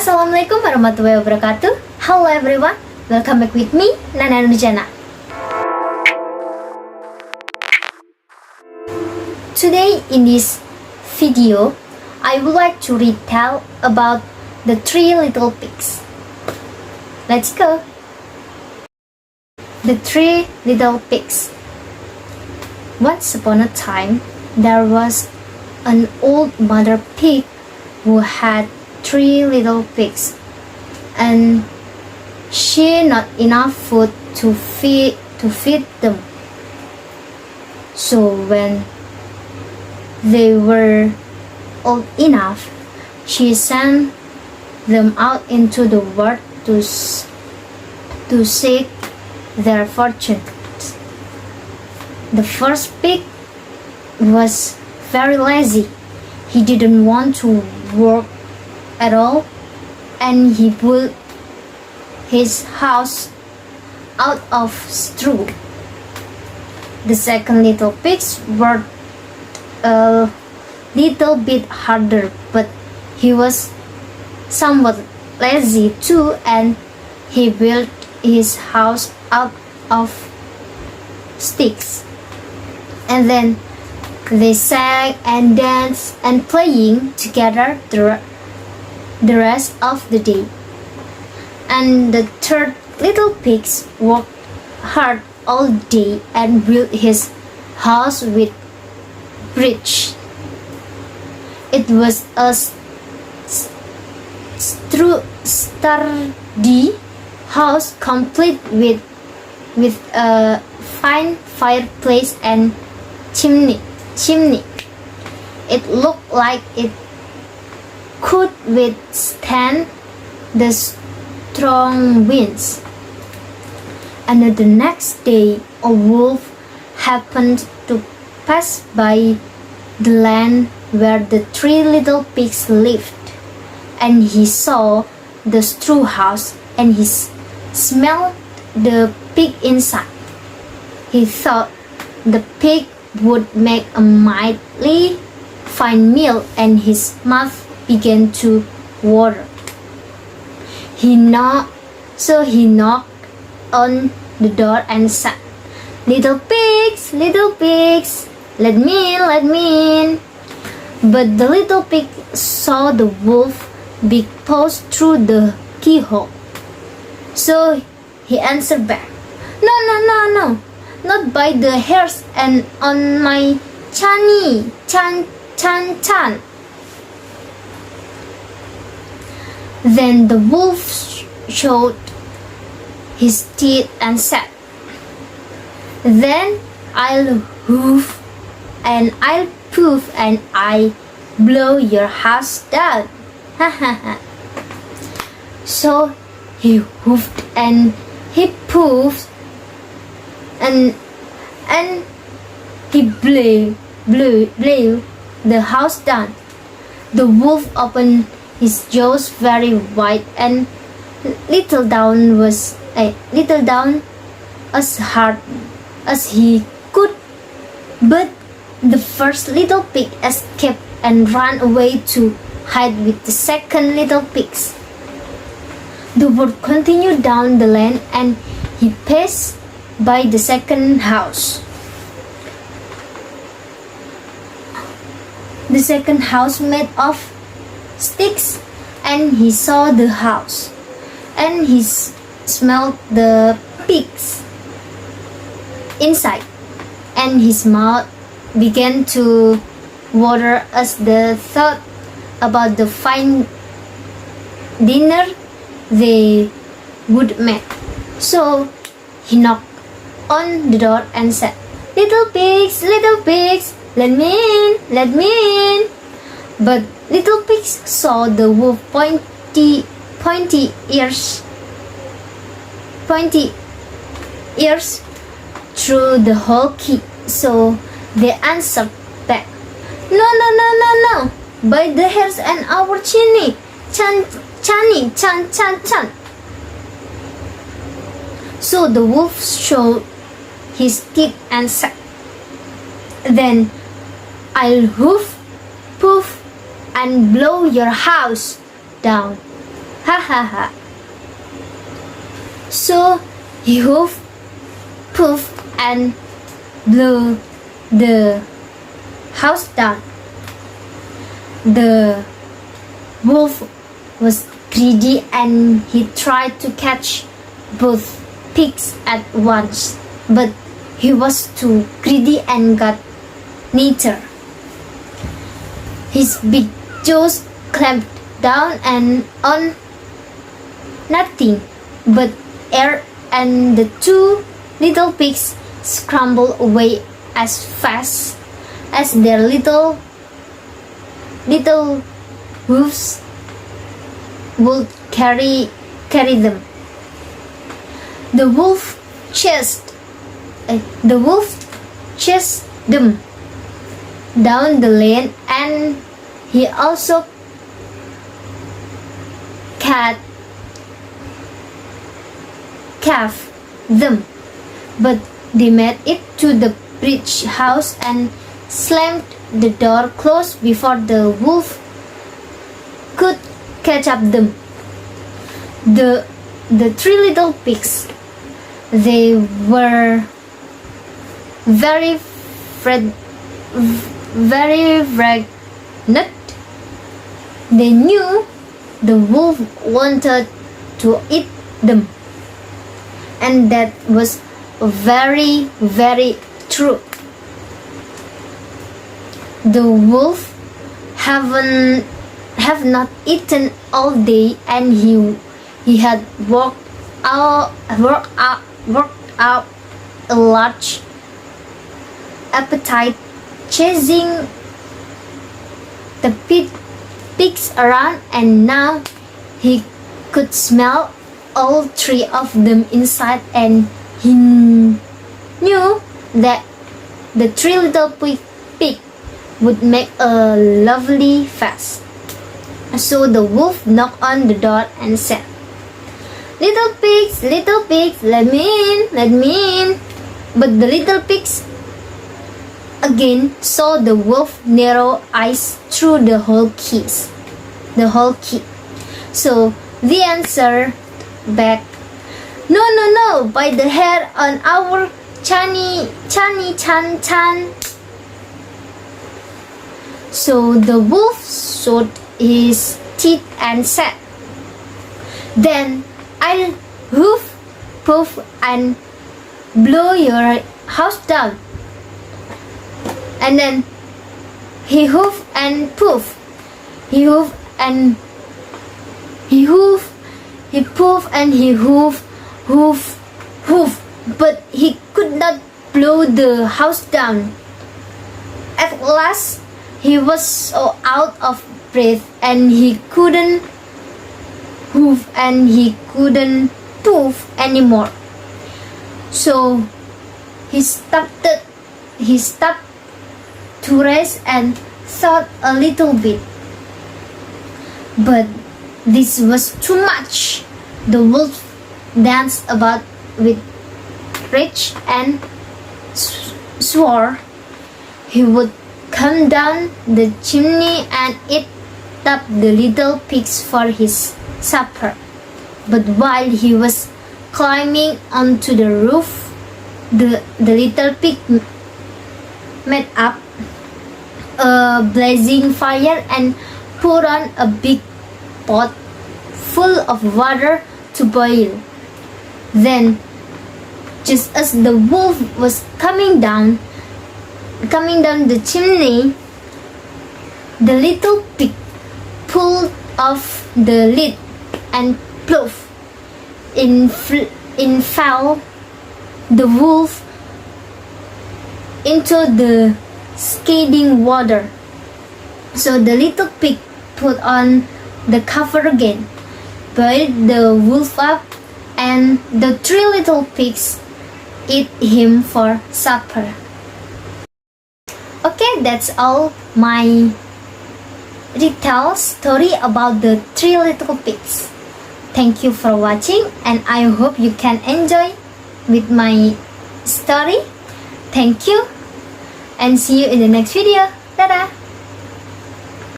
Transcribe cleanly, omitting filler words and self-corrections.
Assalamualaikum warahmatullahi wabarakatuh. Hello everyone, welcome back with me, Nanda Nurjanah. Today in this video, I would like to retell about the 3 little pigs. Let's go. The 3 little pigs. Once upon a time, there was an old mother pig who had 3 little pigs, and she not enough food to feed them. So when they were old enough, she sent them out into the world to seek their fortune. The first pig was very lazy. He didn't want to work at all, and he built his house out of straw. The second little pigs worked a little bit harder, but he was somewhat lazy too, and he built his house out of sticks. And then they sang and danced and playing together the rest of the day. And the third little pig worked hard all day and built his house with bricks. It was a sturdy house complete with a fine fireplace and chimney. It looked like it could withstand the strong winds. And the next day, a wolf happened to pass by the land where the 3 little pigs lived, and he saw the straw house, and he smelled the pig inside. He thought the pig would make a mighty fine meal, and his mouth began to water. So he knocked on the door and said, little pigs, let me in. But the little pig saw the wolf big paws through the keyhole. So he answered back, no, not by the hairs and on my chan. Then the wolf showed his teeth and said, then I'll hoof and I'll poof and I blow your house down. So he hoofed and he poofed and he blew the house down. The wolf opened his jaws very wide and little down as hard as he could. But the first little pig escaped and ran away to hide with the second little pigs. The wolf continued down the lane and he passed by the second house. The second house made of sticks, and he saw the house, and he smelled the pigs inside, and his mouth began to water as the thought about the fine dinner they would make. So he knocked on the door and said, little pigs, let me in. But little pigs saw the wolf pointy ears through the hole key. So they answered back, no, by the hairs and our chan. So the wolf showed his teeth and said, then I'll hoof, poof, and blow your house down. Ha ha ha. So he huffed, puffed, and blew the house down. The wolf was greedy and he tried to catch both pigs at once, but he was too greedy and got neither. His big jaws clamped down and on nothing but air, and the two little pigs scrambled away as fast as their little hoofs would carry them. The wolf chased them down the lane, and he also caught them, but they made it to the bridge house and slammed the door closed before the wolf could catch up them. The three little pigs, they were very frightened. They knew the wolf wanted to eat them, and that was very, very true. The wolf have not eaten all day, and he had worked out a large appetite chasing the pigs around, and now he could smell all three of them inside, and he knew that the three little pigs would make a lovely feast. So the wolf knocked on the door and said, little pigs, let me in. But the little pigs again saw the wolf's narrow eyes through the whole key. So they answered back, no, by the hair on our Chani Chan. So the wolf showed his teeth and said, then I'll hoof, puff, and blow your house down. And then he hoofed and puffed. He hoofed and he puffed and he hoof. But he could not blow the house down. At last, he was so out of breath, and he couldn't hoof and he couldn't puff anymore. So he stopped to rest and thought a little bit. But this was too much. The wolf danced about with rage and swore he would come down the chimney and eat up the little pigs for his supper. But while he was climbing onto the roof, the little pig made up a blazing fire and put on a big pot full of water to boil. Then, just as the wolf was coming down the chimney, the little pig pulled off the lid and ploof! In fell the wolf into the scathing water. So the little pig put on the cover again, boiled the wolf up, and the three little pigs ate him for supper. Okay, that's all my retell story about the three little pigs. Thank you for watching, and I hope you can enjoy with my story. Thank you, and see you in the next video. Dadah!